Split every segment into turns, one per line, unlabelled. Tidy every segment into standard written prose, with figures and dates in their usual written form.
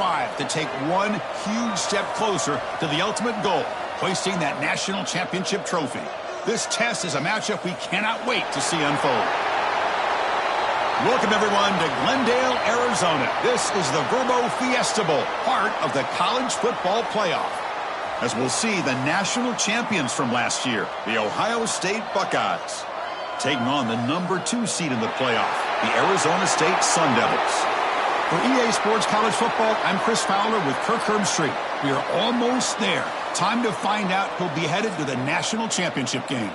strive to take one huge step closer to the ultimate goal, hoisting that national championship trophy. This test is a matchup we cannot wait to see unfold. Welcome, everyone, to Glendale, Arizona. This is the Verbo Fiesta Bowl, part of the college football playoff, as we'll see the national champions from last year, the Ohio State Buckeyes, taking on the #2 seed in the playoff, the Arizona State Sun Devils. For EA Sports College Football, I'm Chris Fowler with Kirk Herbstreit. We are almost there. Time to find out who'll be headed to the national championship game.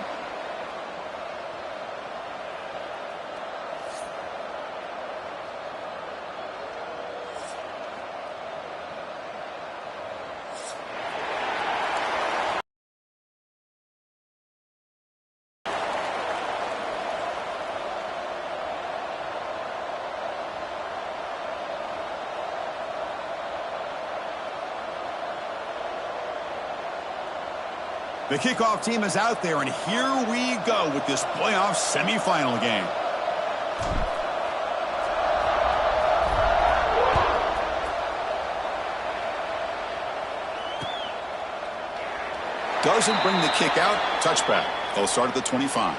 The kickoff team is out there, and here we go with this playoff semifinal game. Doesn't bring the kick out. Touchback. They'll start at the 25.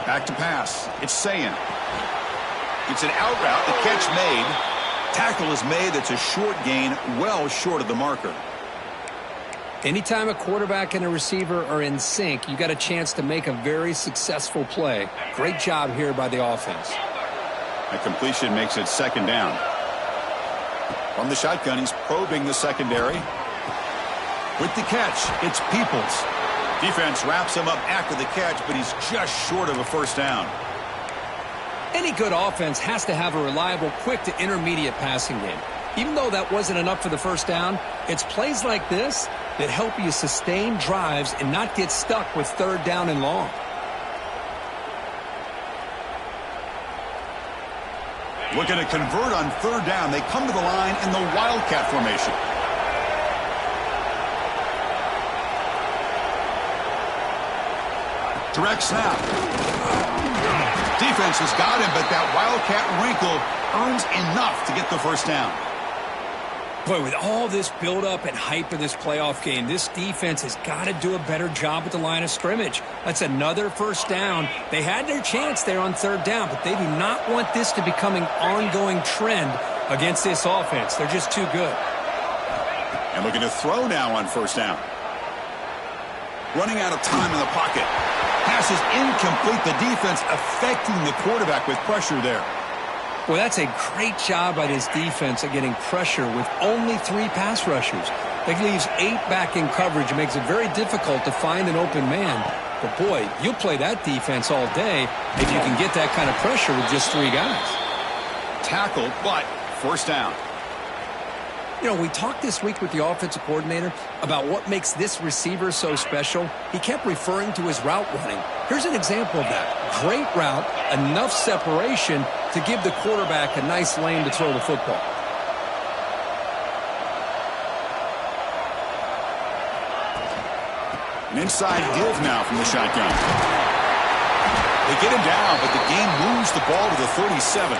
Back to pass. It's Sayin. It's an out route. The catch made. Tackle is made. It's a short gain, well short of the marker.
Anytime a quarterback and a receiver are in sync, you got a chance to make a very successful play. Great job here by the offense.
A completion makes it second down. From the shotgun, he's probing the secondary. With the catch, it's Peoples. Defense wraps him up after the catch, but he's just short of a first down.
Any good offense has to have a reliable, quick to intermediate passing game. Even though that wasn't enough for the first down, it's plays like this that help you sustain drives and not get stuck with third down and long.
Looking to convert on third down. They come to the line in the Wildcat formation. Direct snap. Defense has got him, but that Wildcat wrinkle earns enough to get the first down.
Boy, with all this build-up and hype in this playoff game, this defense has got to do a better job at the line of scrimmage. That's another first down. They had their chance there on third down, but they do not want this to become an ongoing trend against this offense. They're just too good.
And looking to throw now on first down. Running out of time in the pocket. Pass is incomplete. The defense affecting the quarterback with pressure there.
Well, that's a great job by this defense at getting pressure with only 3 pass rushers. That leaves 8 back in coverage. It makes it very difficult to find an open man. But, boy, you'll play that defense all day if you can get that kind of pressure with just 3 guys.
Tackle, but first down.
You know, we talked this week with the offensive coordinator about what makes this receiver so special. He kept referring to his route running. Here's an example of that. Great route, enough separation to give the quarterback a nice lane to throw the football.
An inside give now from the shotgun. They get him down, but the game moves the ball to the 37.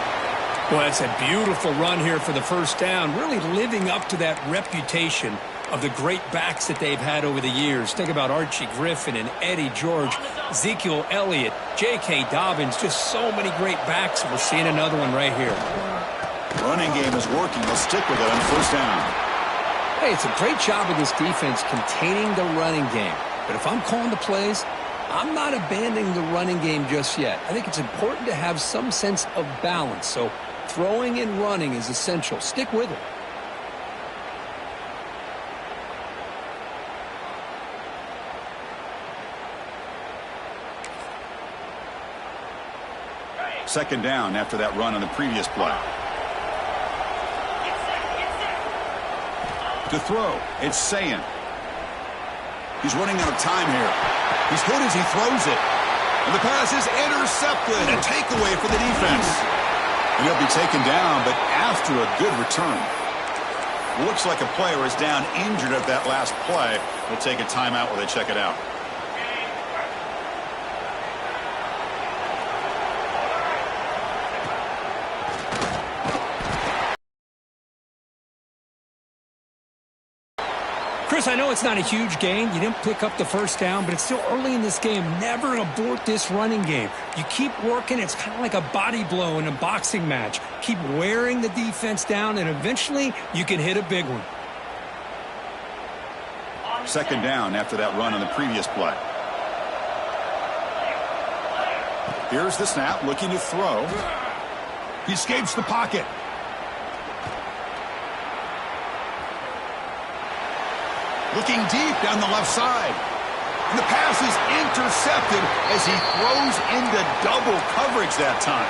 Well, it's a beautiful run here for the first down, really living up to that reputation of the great backs that they've had over the years. Think about Archie Griffin and Eddie George, Ezekiel Elliott, J.K. Dobbins, just so many great backs. We're seeing another one right here.
Running game is working. They'll stick with it on first down.
Hey, it's a great job of this defense containing the running game. But if I'm calling the plays, I'm not abandoning the running game just yet. I think it's important to have some sense of balance. So throwing and running is essential. Stick with it.
Second down after that run on the previous play. To throw, it's Sayin. He's running out of time here. He's hit as he throws it. And the pass is intercepted. A takeaway for the defense. And he'll be taken down, but after a good return. Looks like a player is down injured at that last play. We'll take a timeout while they check it out.
Chris, I know it's not a huge gain. You didn't pick up the first down, but it's still early in this game. Never abort this running game. You keep working. It's kind of like a body blow in a boxing match. Keep wearing the defense down, and eventually you can hit a big one.
Second down after that run on the previous play. Here's the snap, looking to throw. He escapes the pocket. Looking deep down the left side. And the pass is intercepted as he throws into double coverage that time.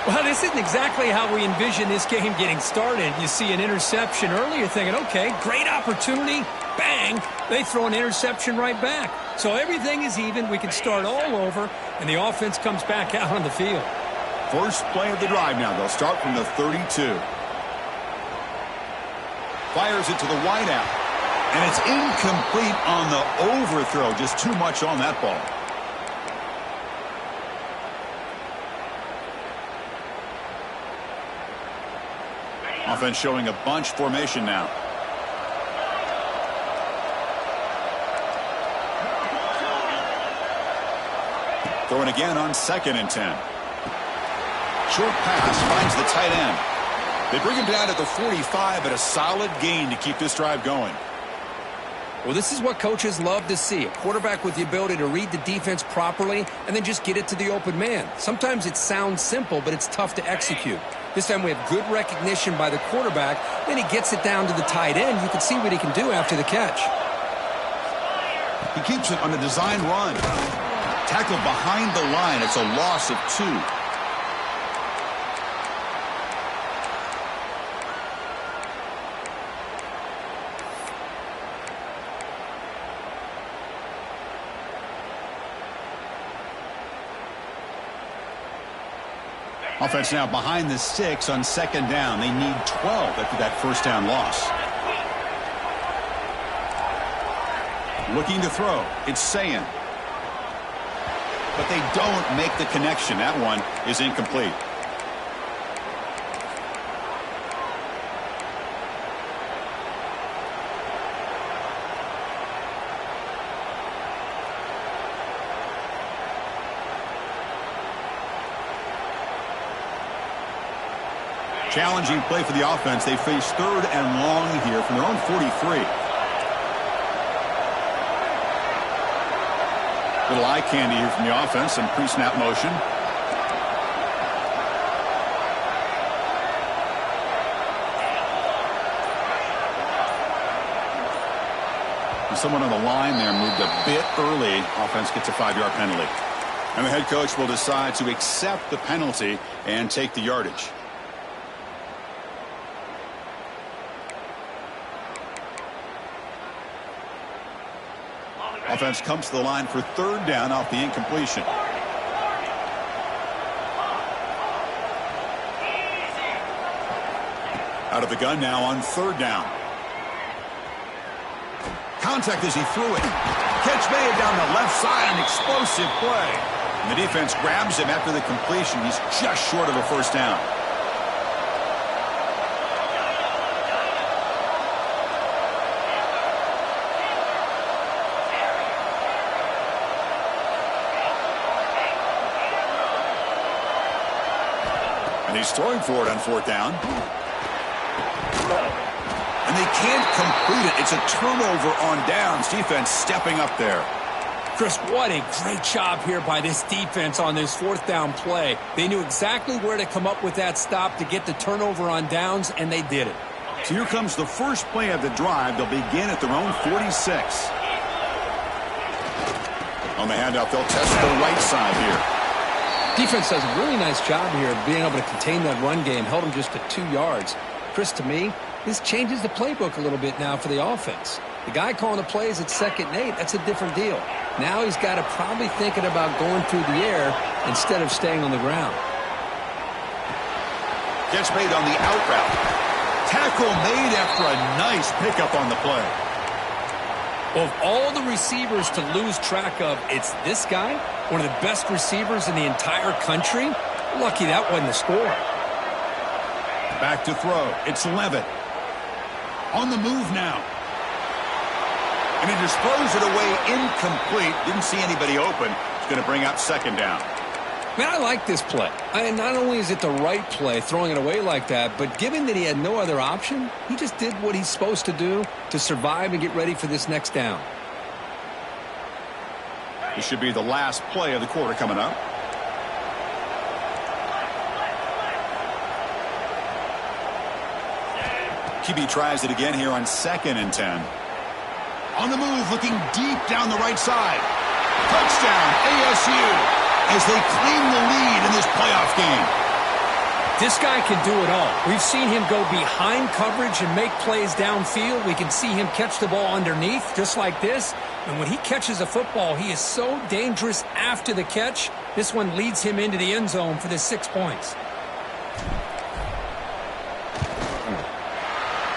Well, this isn't exactly how we envision this game getting started. You see an interception early, you're thinking, okay, great opportunity. Bang, they throw an interception right back. So everything is even. We can start all over, and the offense comes back out on the field.
First play of the drive now. They'll start from the 32. Fires it to the wideout. And it's incomplete on the overthrow. Just too much on that ball. Offense showing a bunch formation now. Throwing again on 2nd and 10. Short pass finds the tight end. They bring him down at the 45, but a solid gain to keep this drive going.
Well, this is what coaches love to see. A quarterback with the ability to read the defense properly and then just get it to the open man. Sometimes it sounds simple, but it's tough to execute. This time we have good recognition by the quarterback. Then he gets it down to the tight end. You can see what he can do after the catch.
He keeps it on a design run. Tackled behind the line. It's a loss of 2. Offense now behind the 6 on 2nd down. They need 12 after that first down loss. Looking to throw. It's Sayin. But they don't make the connection. That one is incomplete. Challenging play for the offense. They face 3rd and long here from their own 43. Little eye candy here from the offense. Some pre-snap motion. And someone on the line there moved a bit early. Offense gets a 5-yard penalty. And the head coach will decide to accept the penalty and take the yardage. Offense comes to the line for 3rd down off the incompletion. Out of the gun now on 3rd down. Contact as he threw it. Catch made down the left side. An explosive play. And the defense grabs him after the completion. He's just short of a first down. And he's throwing for it on 4th down. And they can't complete it. It's a turnover on downs. Defense stepping up there.
Chris, what a great job here by this defense on this 4th down play. They knew exactly where to come up with that stop to get the turnover on downs, and they did it.
So here comes the first play of the drive. They'll begin at their own 46. On the handoff, they'll test the right side here.
Defense does a really nice job here of being able to contain that run game. Held them just to 2 yards. Chris, to me, this changes the playbook a little bit now for the offense. The guy calling the plays at 2nd and 8, that's a different deal. Now he's got to probably thinking about going through the air instead of staying on the ground.
Gets made on the out route. Tackle made after a nice pickup on the play.
Of all the receivers to lose track of, it's this guy, one of the best receivers in the entire country. Lucky that wasn't the score.
Back to throw. It's Levitt. On the move now. And he just throws it away incomplete. Didn't see anybody open. It's going to bring up 2nd down.
Man, I like this play. Not only is it the right play, throwing it away like that, but given that he had no other option, he just did what he's supposed to do to survive and get ready for this next down.
This should be the last play of the quarter coming up. QB tries it again here on 2nd and 10. On the move, looking deep down the right side. Touchdown, ASU, as they claim the lead in this playoff game.
This guy can do it all. We've seen him go behind coverage and make plays downfield. We can see him catch the ball underneath, just like this. And when he catches a football, he is so dangerous after the catch. This one leads him into the end zone for the 6 points.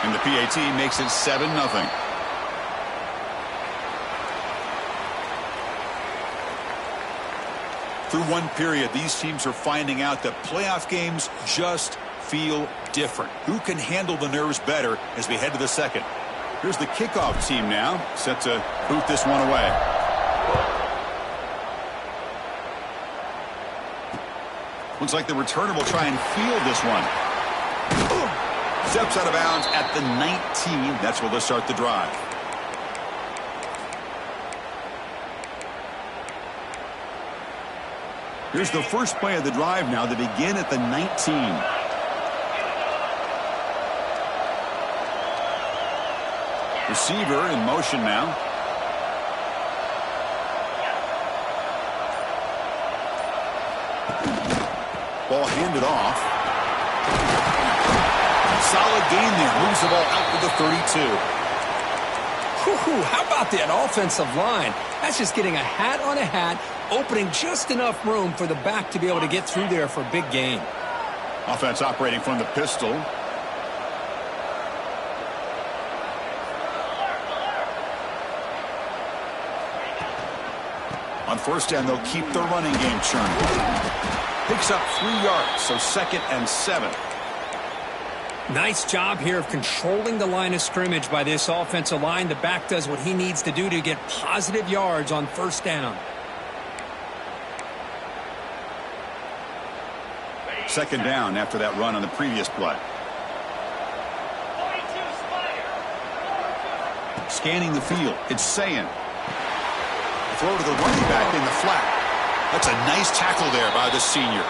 And the PAT makes it 7-0. Through one period, these teams are finding out that playoff games just feel different. Who can handle the nerves better as we head to the 2nd? Here's the kickoff team now, set to boot this one away. Looks like the returner will try and field this one. Steps out of bounds at the 19. That's where they'll start the drive. Here's the first play of the drive now to begin at the 19. Receiver in motion now. Ball handed off. Solid gain there. Moves the ball out to the 32.
How about that offensive line? That's just getting a hat on a hat, opening just enough room for the back to be able to get through there for a big gain.
Offense operating from the pistol. On 1st down, they'll keep the running game churning. Picks up 3 yards, so 2nd and 7.
Nice job here of controlling the line of scrimmage by this offensive line. The back does what he needs to do to get positive yards on 1st down.
2nd down after that run on the previous play. Scanning the field, it's Sayin. Throw to the running back in the flat. That's a nice tackle there by the senior.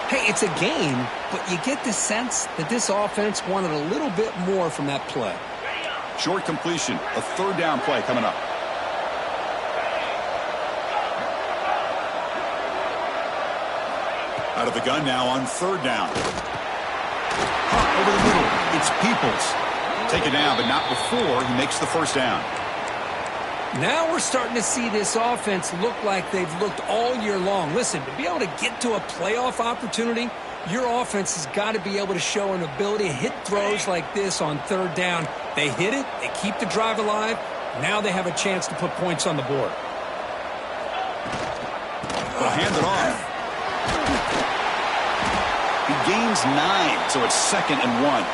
Hey, it's a game, but you get the sense that this offense wanted a little bit more from that play.
Short completion, a 3rd down play coming up. Out of the gun now on 3rd down. Over the middle, it's Peoples. Taken down, but not before he makes the 1st down.
Now we're starting to see this offense look like they've looked all year long. Listen, to be able to get to a playoff opportunity, your offense has got to be able to show an ability to hit throws like this on 3rd down. They hit it, they keep the drive alive. Now they have a chance to put points on the board.
They'll hand it off. He gains 9, so it's 2nd and 1.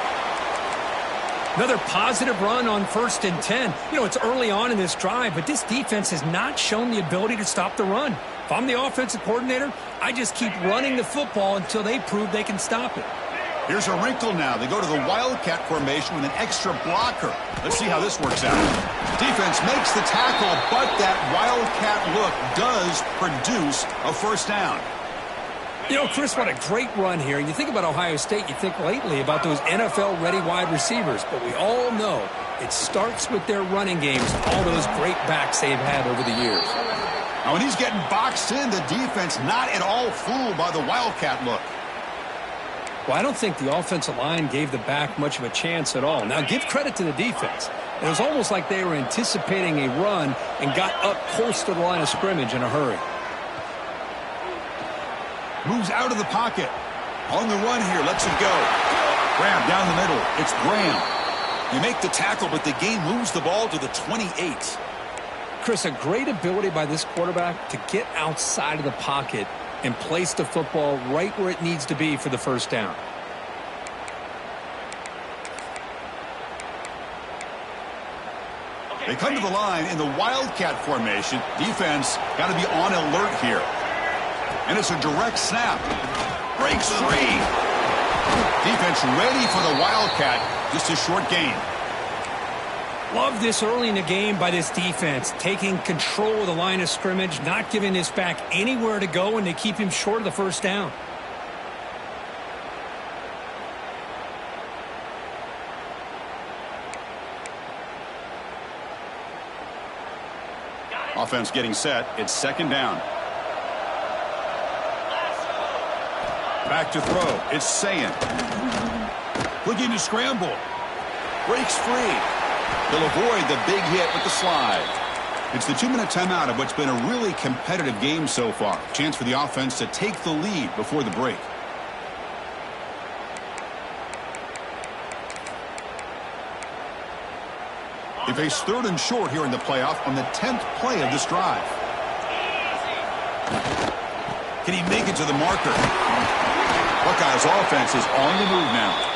Another positive run on 1st and 10. You know, it's early on in this drive, but this defense has not shown the ability to stop the run. If I'm the offensive coordinator, I just keep running the football until they prove they can stop it.
Here's a wrinkle now. They go to the Wildcat formation with an extra blocker. Let's see how this works out. Defense makes the tackle, but that Wildcat look does produce a 1st down.
You know, Chris, what a great run here. And you think about Ohio State, you think lately about those NFL-ready wide receivers. But we all know it starts with their running games, all those great backs they've had over the years.
Now, when he's getting boxed in, the defense not at all fooled by the Wildcat look.
Well, I don't think the offensive line gave the back much of a chance at all. Now, give credit to the defense. It was almost like they were anticipating a run and got up close to the line of scrimmage in a hurry.
Moves out of the pocket. On the run here, lets it go. Graham down the middle. It's Graham. They make the tackle, but the game moves the ball to the 28.
Chris, a great ability by this quarterback to get outside of the pocket and place the football right where it needs to be for the first down.
They come to the line in the Wildcat formation. Defense got to be on alert here. And it's a direct snap. Breaks free. Defense ready for the Wildcat. Just a short gain.
Love this early in the game by this defense. Taking control of the line of scrimmage, not giving this back anywhere to go, and they keep him short of the first down.
Offense getting set. It's second down. Back to throw. It's Sayin. Looking to scramble. Breaks free. They'll avoid the big hit with the slide. It's the 2-minute timeout of what's been a really competitive game so far. Chance for the offense to take the lead before the break. They face third and short here in the playoff on the 10th play of this drive. Can he make it to the marker? Buckeyes offense is on the move now.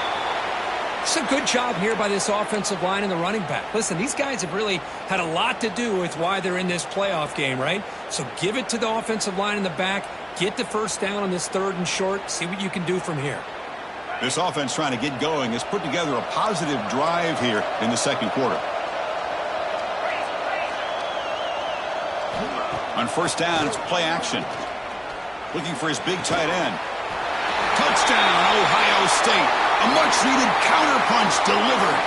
It's a good job here by this offensive line and the running back. Listen, these guys have really had a lot to do with why they're in this playoff game, right? So give it to the offensive line in the back. Get the first down on this third and short. See what you can do from here.
This offense trying to get going has put together a positive drive here in the second quarter. On first down, it's play action. Looking for his big tight end. Touchdown, Ohio State. A much-needed counterpunch delivered.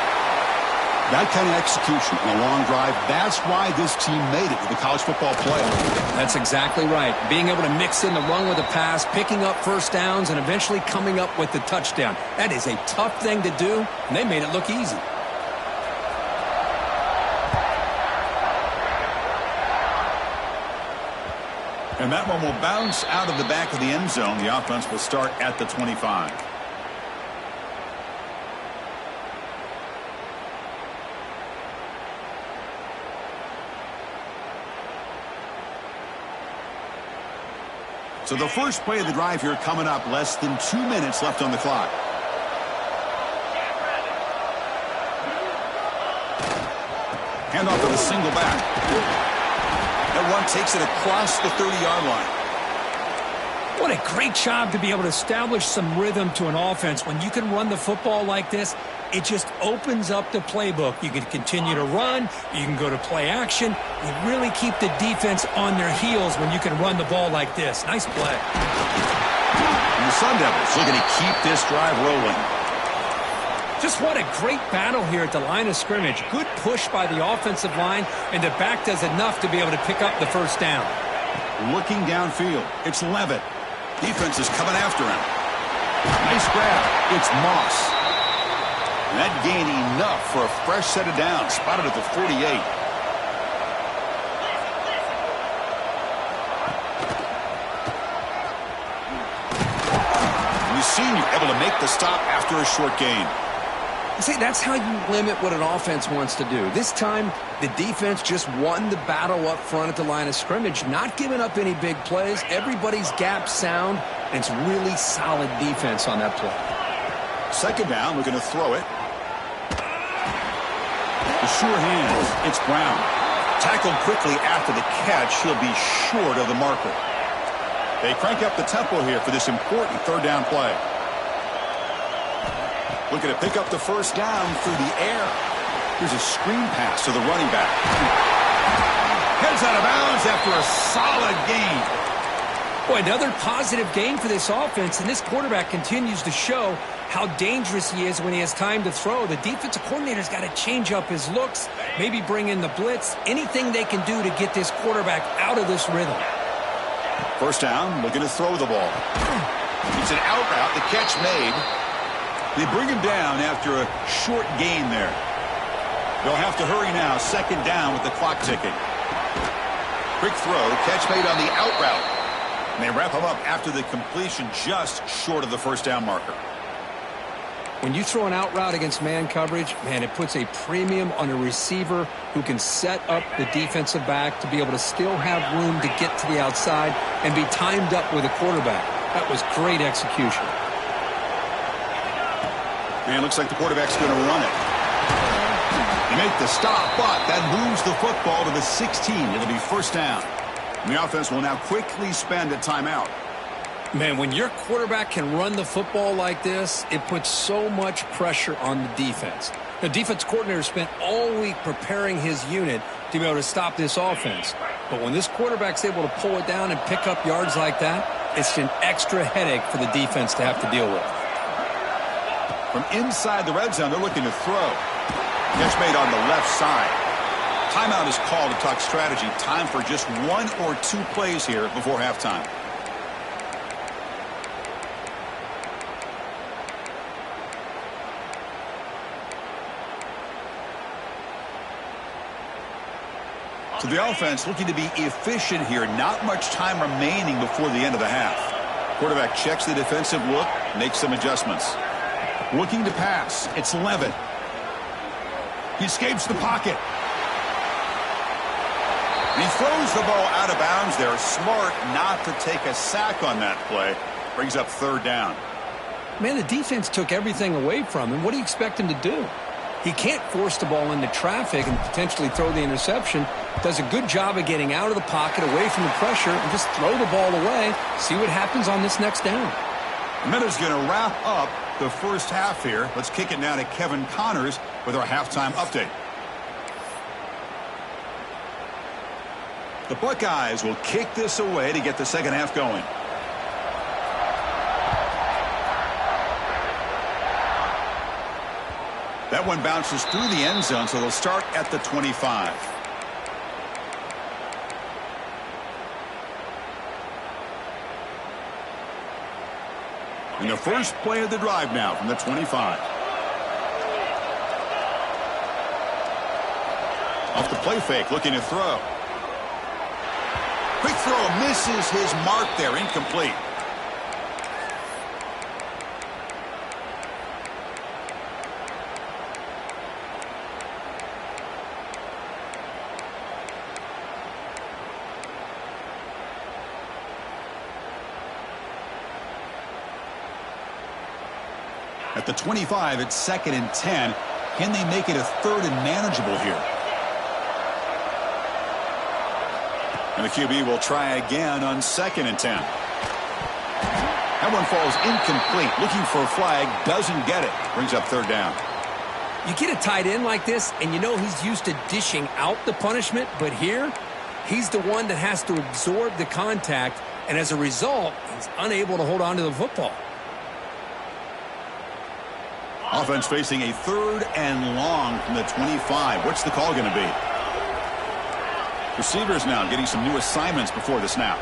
That kind of execution on a long drive, that's why this team made it to the college football playoff.
That's exactly right. Being able to mix in the run with the pass, picking up first downs, and eventually coming up with the touchdown. That is a tough thing to do, and they made it look easy.
And that one will bounce out of the back of the end zone. The offense will start at the 25. So the first play of the drive here coming up, less than 2 minutes left on the clock. Handoff to the single back. That run takes it across the 30-yard line.
What a great job to be able to establish some rhythm to an offense. When you can run the football like this, it just opens up the playbook. You can continue to run. You can go to play action. You really keep the defense on their heels when you can run the ball like this. Nice play.
And the Sun Devils looking to keep this drive rolling.
Just what a great battle here at the line of scrimmage. Good push by the offensive line, and the back does enough to be able to pick up the first down.
Looking downfield, it's Levitt. Defense is coming after him. Nice grab. It's Moss. And that gained enough for a fresh set of downs. Spotted at the 48. And the senior able to make the stop after a short gain.
See, that's how you limit what an offense wants to do. This time, the defense just won the battle up front at the line of scrimmage, not giving up any big plays. Everybody's gap sound, and it's really solid defense on that play.
Second down, looking to throw it. The sure hands, it's Brown. Tackled quickly after the catch, he'll be short of the marker. They crank up the tempo here for this important third down play. Looking to pick up the first down through the air. Here's a screen pass to the running back. Heads out of bounds after a solid gain.
Boy, another positive gain for this offense, and this quarterback continues to show how dangerous he is when he has time to throw. The defensive coordinator's got to change up his looks, maybe bring in the blitz, anything they can do to get this quarterback out of this rhythm.
First down, looking to throw the ball. It's an out route, the catch made. They bring him down after a short gain there. They'll have to hurry now. Second down with the clock ticking. Quick throw. Catch made on the out route. And they wrap him up after the completion just short of the first down marker.
When you throw an out route against man coverage, man, it puts a premium on a receiver who can set up the defensive back to be able to still have room to get to the outside and be timed up with a quarterback. That was great execution.
Man, looks like the quarterback's going to run it. They make the stop, but that moves the football to the 16. It'll be first down. And the offense will now quickly spend a timeout.
Man, when your quarterback can run the football like this, it puts so much pressure on the defense. The defense coordinator spent all week preparing his unit to be able to stop this offense. But when this quarterback's able to pull it down and pick up yards like that, it's an extra headache for the defense to have to deal with.
From inside the red zone, they're looking to throw. Catch made on the left side. Timeout is called to talk strategy. Time for just 1 or 2 plays here before halftime. So the offense looking to be efficient here. Not much time remaining before the end of the half. Quarterback checks the defensive look, makes some adjustments. Looking to pass. It's Levitt. He escapes the pocket. And he throws the ball out of bounds there. Smart not to take a sack on that play. Brings up third down.
Man, the defense took everything away from him. What do you expect him to do? He can't force the ball into traffic and potentially throw the interception. Does a good job of getting out of the pocket, away from the pressure, and just throw the ball away. See what happens on this next down.
Minuta's going to wrap up the first half here. Let's kick it now to Kevin Connors with our halftime update. The Buckeyes will kick this away to get the second half going. That one bounces through the end zone, so they'll start at the 25. And the first play of the drive now from the 25. Off the play fake, looking to throw. Quick throw, misses his mark there, incomplete. At the 25, it's 2nd and 10. Can they make it a 3rd and manageable here? And the QB will try again on 2nd and 10. That one falls incomplete. Looking for a flag, doesn't get it. Brings up third down.
You get a tight end like this, and you know he's used to dishing out the punishment, but here, he's the one that has to absorb the contact, and as a result, he's unable to hold on to the football.
Offense facing a 3rd and long from the 25. What's the call going to be? Receivers now getting some new assignments before the snap.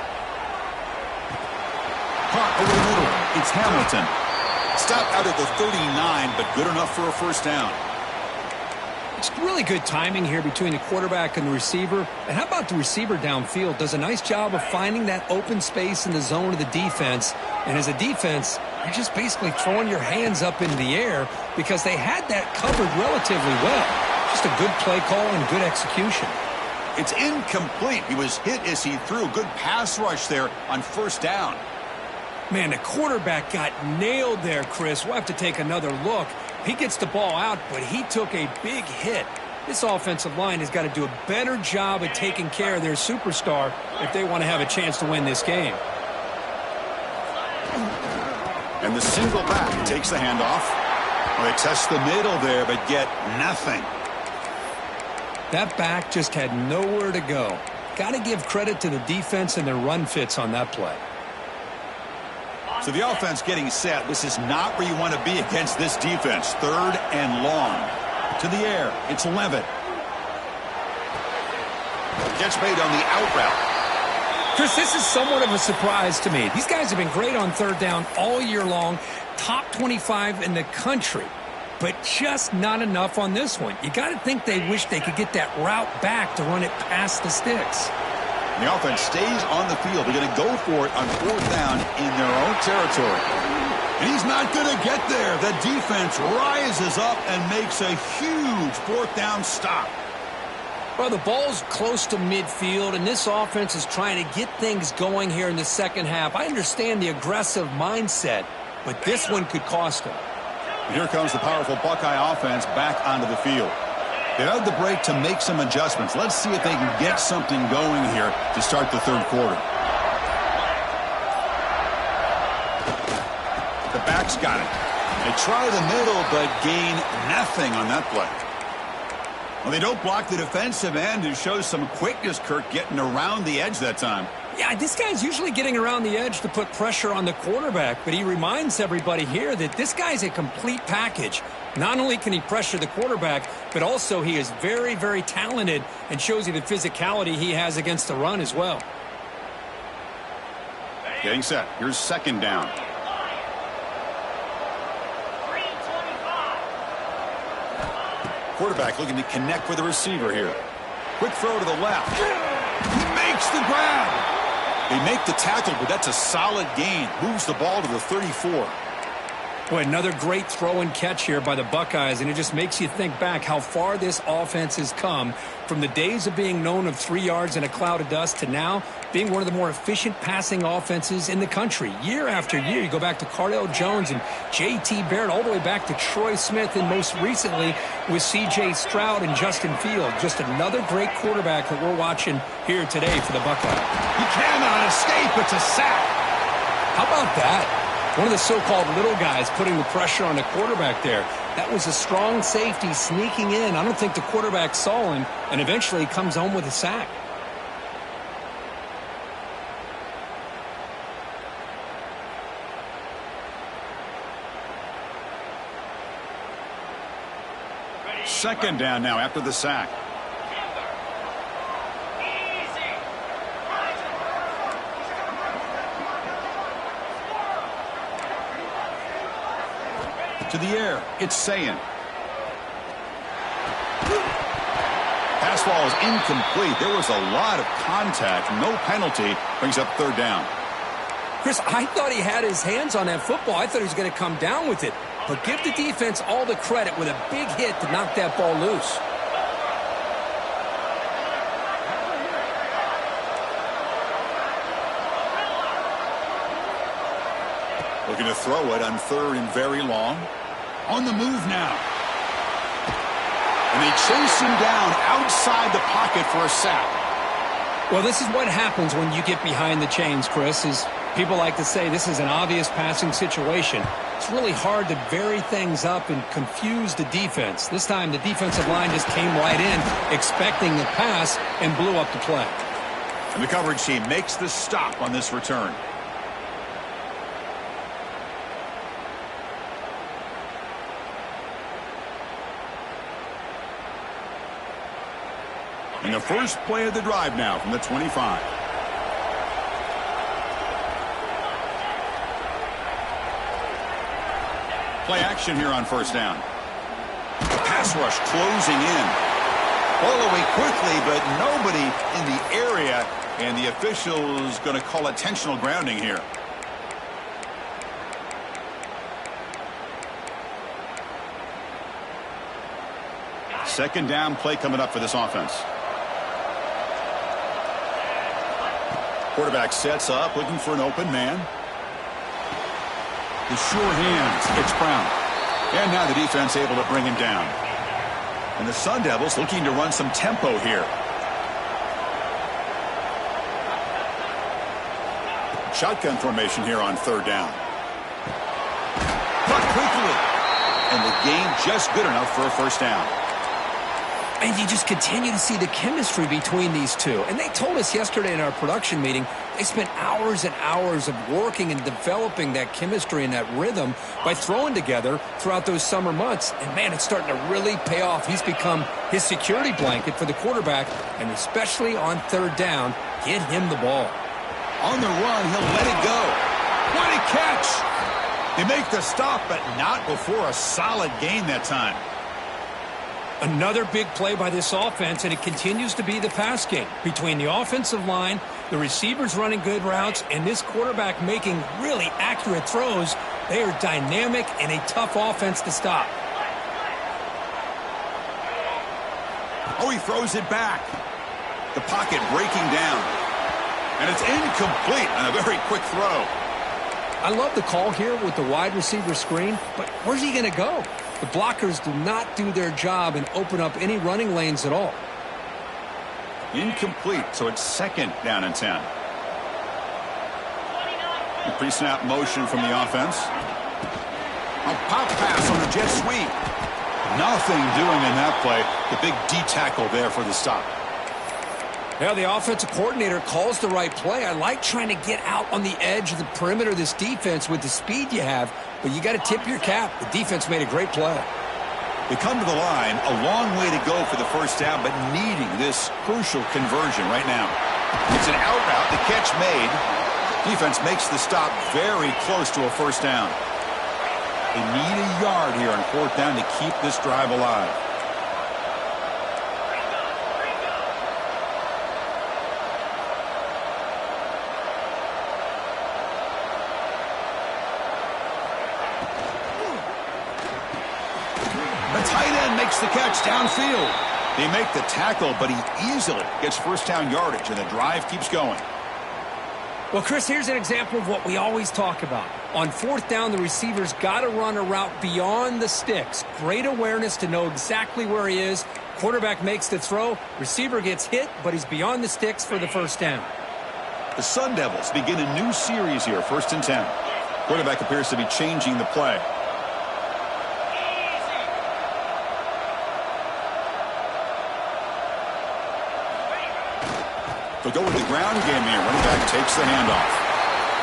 Caught over the middle. It's Hamilton. Stopped out at the 39, but good enough for a first down.
It's really good timing here between the quarterback and the receiver. And how about the receiver downfield? Does a nice job of finding that open space in the zone of the defense. And as a defense, you're just basically throwing your hands up in the air because they had that covered relatively well. Just a good play call and good execution.
It's incomplete. He was hit as he threw. Good pass rush there on first down.
Man, the quarterback got nailed there, Chris. We'll have to take another look. He gets the ball out, but he took a big hit. This offensive line has got to do a better job of taking care of their superstar if they want to have a chance to win this game.
And the single back takes the handoff. Well, they test the middle there, but get nothing.
That back just had nowhere to go. Got to give credit to the defense and their run fits on that play.
So the offense getting set. This is not where you want to be against this defense. 3rd and long. To the air. It's Levitt. Catch made on the out route.
Chris, this is somewhat of a surprise to me. These guys have been great on 3rd down all year long. Top 25 in the country. but just not enough on this one. You got to think they wish they could get that route back to run it past the sticks.
The offense stays on the field. They're going to go for it on 4th down in their own territory. And he's not going to get there. The defense rises up and makes a huge 4th down stop.
Well, the ball's close to midfield, and this offense is trying to get things going here in the second half. I understand the aggressive mindset, but this one could cost them.
And here comes the powerful Buckeye offense back onto the field. They had the break to make some adjustments. Let's see if they can get something going here to start the 3rd quarter. The backs got it. They try the middle, but gain nothing on that play. Well, they don't block the defensive end, who shows some quickness, Kirk, getting around the edge that time.
Yeah, this guy's usually getting around the edge to put pressure on the quarterback, but he reminds everybody here that this guy's a complete package. Not only can he pressure the quarterback, but also he is very, very talented and shows you the physicality he has against the run as well.
Getting set. Here's 2nd down. Quarterback looking to connect with the receiver here. Quick throw to the left. Makes the grab. They make the tackle, but that's a solid gain. Moves the ball to the 34.
Boy, another great throw and catch here by the Buckeyes, and it just makes you think back how far this offense has come from the days of being known of 3 yards in a cloud of dust to now being one of the more efficient passing offenses in the country. Year after year, you go back to Cardale Jones and J.T. Barrett, all the way back to Troy Smith, and most recently with C.J. Stroud and Justin Field. Just another great quarterback that we're watching here today for the Buckeyes.
He cannot escape. It's a sack.
How about that? One of the so-called little guys putting the pressure on the quarterback there. That was a strong safety sneaking in. I don't think the quarterback saw him, and eventually comes home with a sack.
Second down now after the sack. To the air, it's Sayin. Pass ball is incomplete. There was a lot of contact. No penalty. Brings up 3rd down.
Chris, I thought he had his hands on that football. I thought he was going to come down with it. But give the defense all the credit with a big hit to knock that ball loose.
Looking to throw it on 3rd and very long. On the move now. And they chase him down outside the pocket for a sack.
Well, this is what happens when you get behind the chains, Chris. Is people like to say this is an obvious passing situation. It's really hard to vary things up and confuse the defense. This time the defensive line just came right in expecting the pass and blew up the play.
And the coverage team makes the stop on this return. And the first play of the drive now from the 25. Play action here on 1st down. The pass rush closing in. Ball away quickly, but nobody in the area, and the official's going to call intentional grounding here. Second down play coming up for this offense. Quarterback sets up, looking for an open man. The sure hands. It's Brown. And now the defense able to bring him down. And the Sun Devils looking to run some tempo here. Shotgun formation here on 3rd down. But quickly. And the gain just good enough for a 1st down.
And you just continue to see the chemistry between these two. And they told us yesterday in our production meeting, they spent hours and hours of working and developing that chemistry and that rhythm by throwing together throughout those summer months. And, man, it's starting to really pay off. He's become his security blanket for the quarterback, and especially on 3rd down, get him the ball.
On the run, he'll let it go. What a catch! They make the stop, but not before a solid gain that time.
Another big play by this offense, and it continues to be the pass game. Between the offensive line, the receivers running good routes, and this quarterback making really accurate throws, they are dynamic and a tough offense to stop.
Oh, he throws it back. The pocket breaking down. And it's incomplete on a very quick throw.
I love the call here with the wide receiver screen, but where's he going to go? The blockers do not do their job and open up any running lanes at all.
Incomplete, so it's second down and 10. A pre-snap motion from the offense. A pop pass on the jet sweep. Nothing doing in that play. The big D tackle there for the stop.
Yeah, the offensive coordinator calls the right play. I like trying to get out on the edge of the perimeter of this defense with the speed you have, but you got to tip your cap. The defense made a great play.
They come to the line, a long way to go for the first down, but needing this crucial conversion right now. It's an out route, the catch made. Defense makes the stop very close to a first down. They need a yard here on fourth down to keep this drive alive. The tight end makes the catch downfield. They make the tackle, but he easily gets first down yardage, and the drive keeps going.
Well, Chris, here's an example of what we always talk about. On fourth down, the receiver's got to run a route beyond the sticks. Great awareness to know exactly where he is. Quarterback makes the throw. Receiver gets hit, but he's beyond the sticks for the first down.
The Sun Devils begin a new series here, first and 10. Quarterback appears to be changing the play. They'll go with the ground game here. Running back takes the handoff.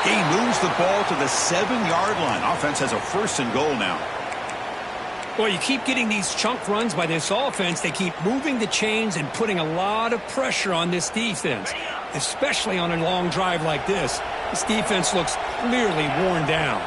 He moves the ball to the 7-yard line. Offense has a first and goal now.
Well, you keep getting these chunk runs by this offense. They keep moving the chains and putting a lot of pressure on this defense, especially on a long drive like this. This defense looks clearly worn down.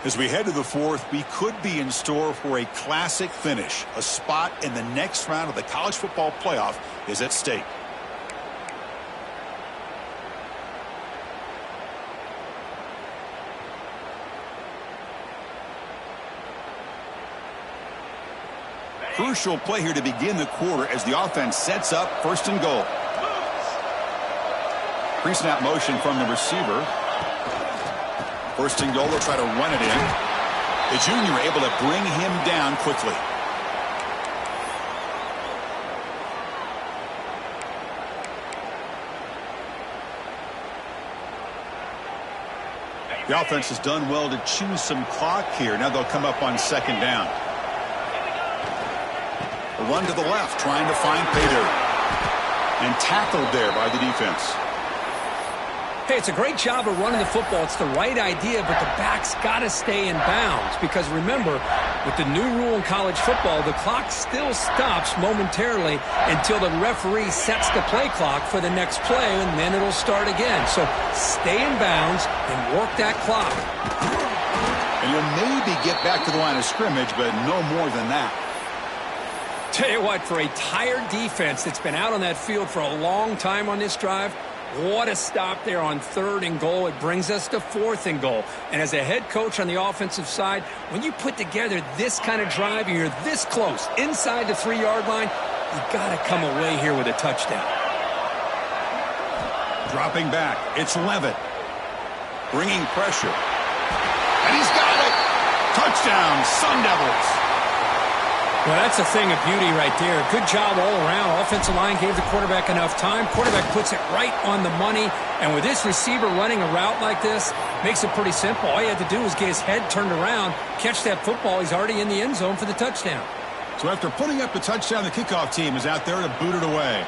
As we head to the fourth, we could be in store for a classic finish. A spot in the next round of the college football playoff is at stake. Crucial play here to begin the quarter as the offense sets up first and goal. Pre-snap motion from the receiver. First and goal, they'll try to run it in. The junior able to bring him down quickly. The offense has done well to choose some clock here. Now they'll come up on second down. A run to the left, trying to find pay dirt. And tackled there by the defense.
Hey, it's a great job of running the football. It's the right idea, but the back's got to stay in bounds. Because remember, with the new rule in college football, the clock still stops momentarily until the referee sets the play clock for the next play, and then it'll start again. So stay in bounds and work that clock.
And you'll maybe get back to the line of scrimmage, but no more than that.
Tell you what, for a tired defense that's been out on that field for a long time on this drive, what a stop there on third and goal. It brings us to fourth and goal. And as a head coach on the offensive side, when you put together this kind of drive and you're this close inside the 3-yard line, you got to come away here with a touchdown.
Dropping back, it's Levitt. Bringing pressure. And he's got it! Touchdown, Sun Devils!
Well, that's a thing of beauty right there. Good job all around. Offensive line gave the quarterback enough time. Quarterback puts it right on the money. And with this receiver running a route like this, makes it pretty simple. All you have to do is get his head turned around, catch that football. He's already in the end zone for the touchdown.
So after putting up the touchdown, the kickoff team is out there to boot it away.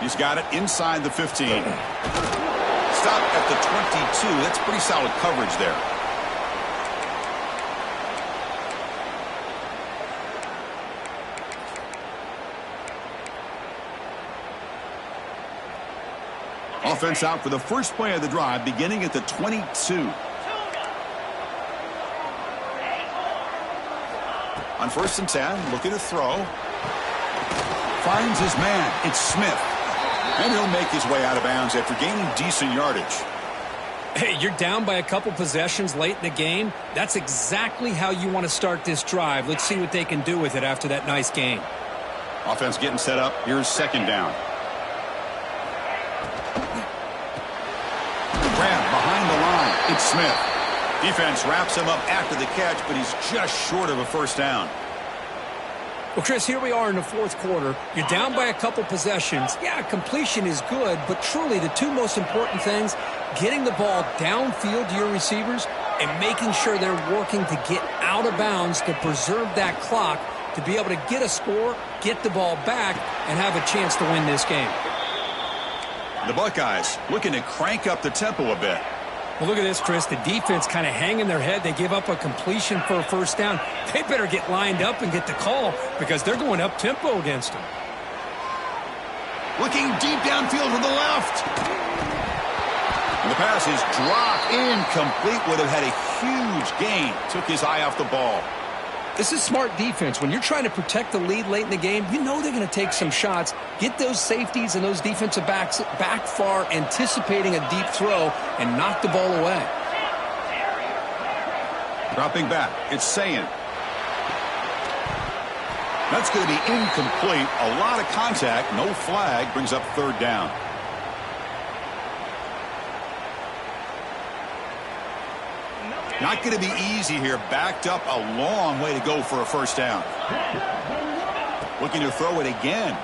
He's got it inside the 15. stop at the 22. That's pretty solid coverage there. Offense out for the first play of the drive, beginning at the 22. On 1st and 10, looking to throw. Finds his man. It's Smith. And he'll make his way out of bounds after gaining decent yardage.
Hey, you're down by a couple possessions late in the game. That's exactly how you want to start this drive. Let's see what they can do with it after that nice game.
Offense getting set up. Here's 2nd down. Grab behind the line. It's Smith. Defense wraps him up after the catch, but he's just short of a 1st down.
Well, Chris, here we are in the 4th quarter. You're down by a couple possessions. Yeah, completion is good, but truly the two most important things, getting the ball downfield to your receivers and making sure they're working to get out of bounds to preserve that clock to be able to get a score, get the ball back, and have a chance to win this game.
The Buckeyes looking to crank up the tempo a bit.
Well, look at this, Chris. The defense kind of hanging their head. They give up a completion for a 1st down. They better get lined up and get the call because they're going up tempo against them.
Looking deep downfield to the left. And the pass is dropped incomplete. Would have had a huge gain. Took his eye off the ball.
This is smart defense. When you're trying to protect the lead late in the game, you know they're going to take some shots, get those safeties and those defensive backs back far, anticipating a deep throw, and knock the ball away.
Dropping back, it's Sayin. That's going to be incomplete. A lot of contact, no flag, brings up 3rd down. Not going to be easy here. Backed up a long way to go for a 1st down. Looking to throw it again.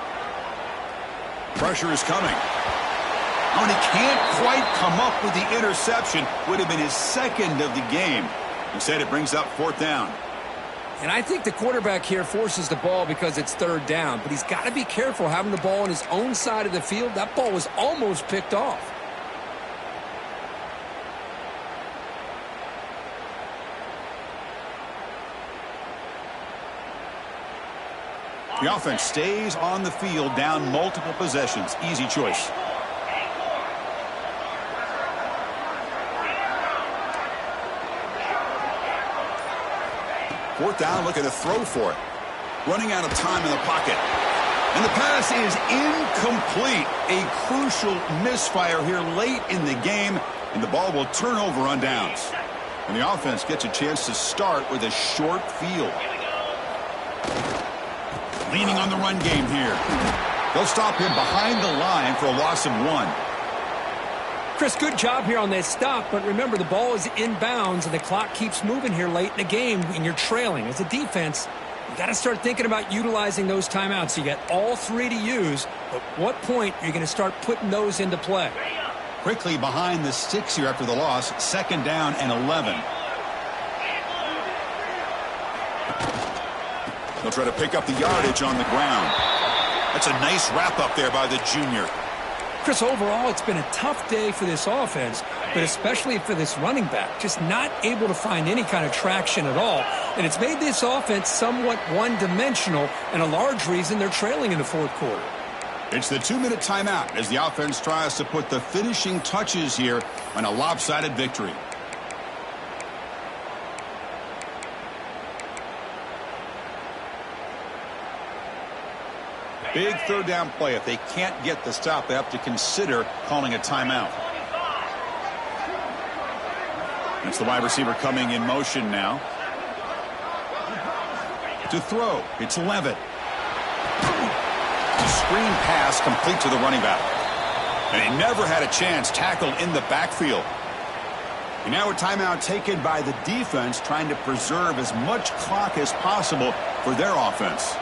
Pressure is coming. Oh, and he can't quite come up with the interception. Would have been his 2nd of the game. Instead, it brings up 4th down.
And I think the quarterback here forces the ball because it's 3rd down. But he's got to be careful having the ball on his own side of the field. That ball was almost picked off.
The offense stays on the field, down multiple possessions. Easy choice. Fourth down, looking to throw for it. Running out of time in the pocket. And the pass is incomplete. A crucial misfire here late in the game, and the ball will turn over on downs. And the offense gets a chance to start with a short field. Leaning on the run game here. They'll stop him behind the line for a loss of 1.
Chris, good job here on that stop, but remember the ball is inbounds and the clock keeps moving here late in the game and you're trailing. As a defense, you got to start thinking about utilizing those timeouts. You got all 3 to use, but what point are you going to start putting those into play?
Quickly behind the sticks here after the loss. 2nd down and 11. They'll try to pick up the yardage on the ground. That's a nice wrap up there by the junior.
Chris, overall, it's been a tough day for this offense, but especially for this running back. Just not able to find any kind of traction at all. And it's made this offense somewhat one-dimensional, and a large reason they're trailing in the 4th quarter.
It's the 2-minute timeout as the offense tries to put the finishing touches here on a lopsided victory. Big 3rd down play. If they can't get the stop, they have to consider calling a timeout. That's the wide receiver coming in motion now. To throw, it's Levitt. The screen pass complete to the running back. And he never had a chance tackled in the backfield. And now a timeout taken by the defense, trying to preserve as much clock as possible for their offense.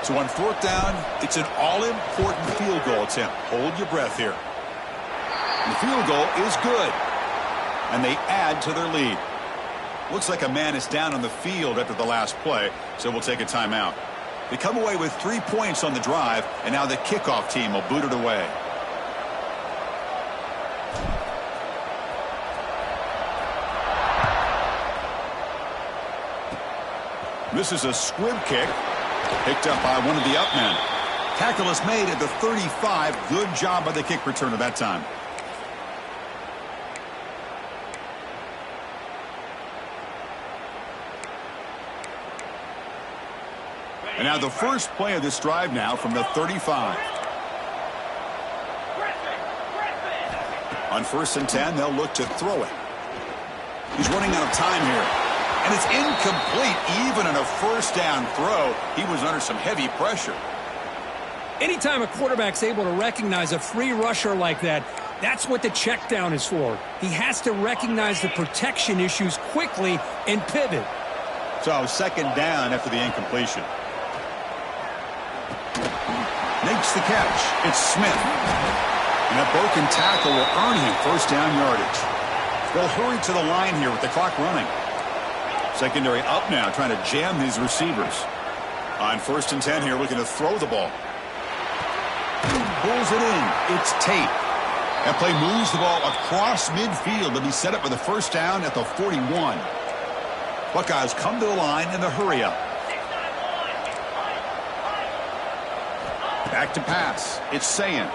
So on 4th down, it's an all-important field goal attempt. Hold your breath here. And the field goal is good. And they add to their lead. Looks like a man is down on the field after the last play, so we'll take a timeout. They come away with 3 points on the drive, and now the kickoff team will boot it away. This is a squib kick. Picked up by one of the up men. Tackle is made at the 35. Good job by the kick returner that time. And now the first play of this drive now from the 35. On 1st and 10, they'll look to throw it. He's running out of time here. And it's incomplete. Even in a first down throw, he was under some heavy pressure.
Anytime a quarterback's able to recognize a free rusher like that, that's what the check down is for. He has to recognize the protection issues quickly and pivot.
So 2nd down after the incompletion. Makes the catch. It's Smith. And a broken tackle will earn him 1st down yardage. They'll hurry to the line here with the clock running. Secondary up now, trying to jam his receivers. On 1st and 10 here, looking to throw the ball. Pulls it in. It's Tate. That play moves the ball across midfield to be set up for the 1st down at the 41. Buckeyes come to the line in the hurry up. Back to pass. It's Sayin.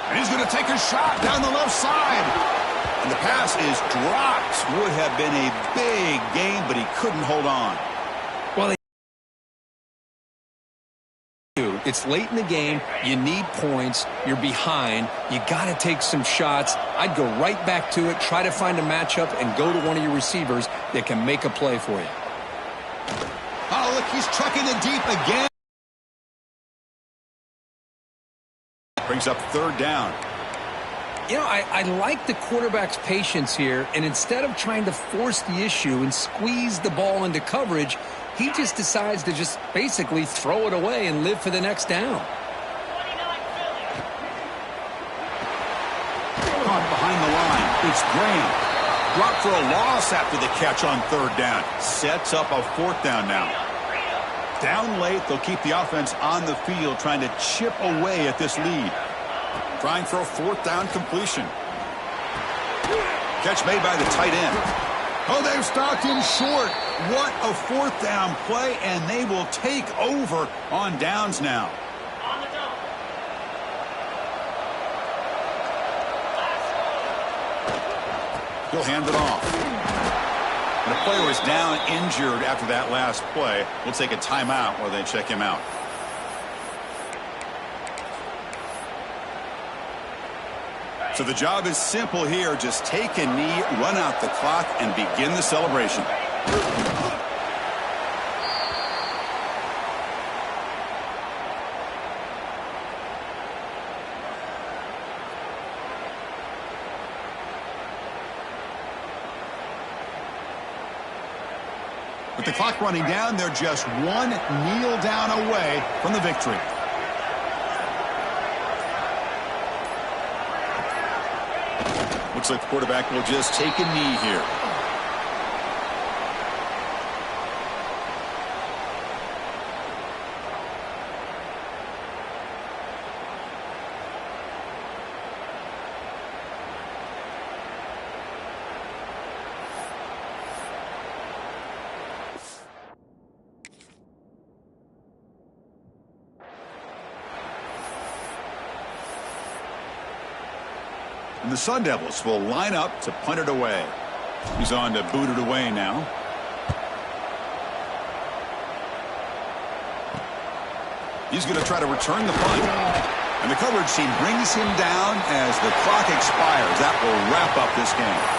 And he's going to take a shot down the left side. And the pass is dropped. Would have been a big game, but he couldn't hold on.
Well, it's late in the game. You need points. You're behind. You got to take some shots. I'd go right back to it, try to find a matchup, and go to one of your receivers that can make a play for you.
Oh, look, he's trucking it deep again. Brings up 3rd down.
You know, I like the quarterback's patience here, and instead of trying to force the issue and squeeze the ball into coverage, he just decides to just basically throw it away and live for the next down.
Caught behind the line. It's Graham. Brought for a loss after the catch on 3rd down. Sets up a 4th down now. Down late, they'll keep the offense on the field trying to chip away at this lead. Trying for a 4th down completion. Catch made by the tight end. Oh, they've stopped him short. What a 4th down play, and they will take over on downs now. He'll hand it off. And a player is down injured after that last play. We'll take a timeout while they check him out. So the job is simple here. Just take a knee, run out the clock, and begin the celebration. With the clock running down, they're just one kneel down away from the victory. Looks like the quarterback will just take a knee here. And the Sun Devils will line up to punt it away. He's on to boot it away now. He's going to try to return the punt. And the coverage team brings him down as the clock expires. That will wrap up this game.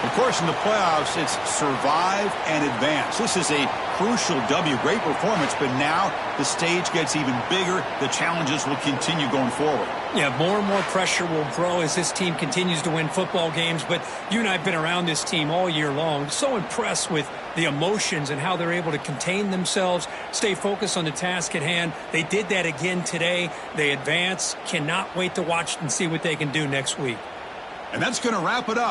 Of course, in the playoffs, it's survive and advance. This is a crucial W. Great performance, but now the stage gets even bigger. The challenges will continue going forward.
Yeah, more and more pressure will grow as this team continues to win football games. But you and I have been around this team all year long. So impressed with the emotions and how they're able to contain themselves, stay focused on the task at hand. They did that again today. They advance. Cannot wait to watch and see what they can do next week.
And that's going to wrap it up.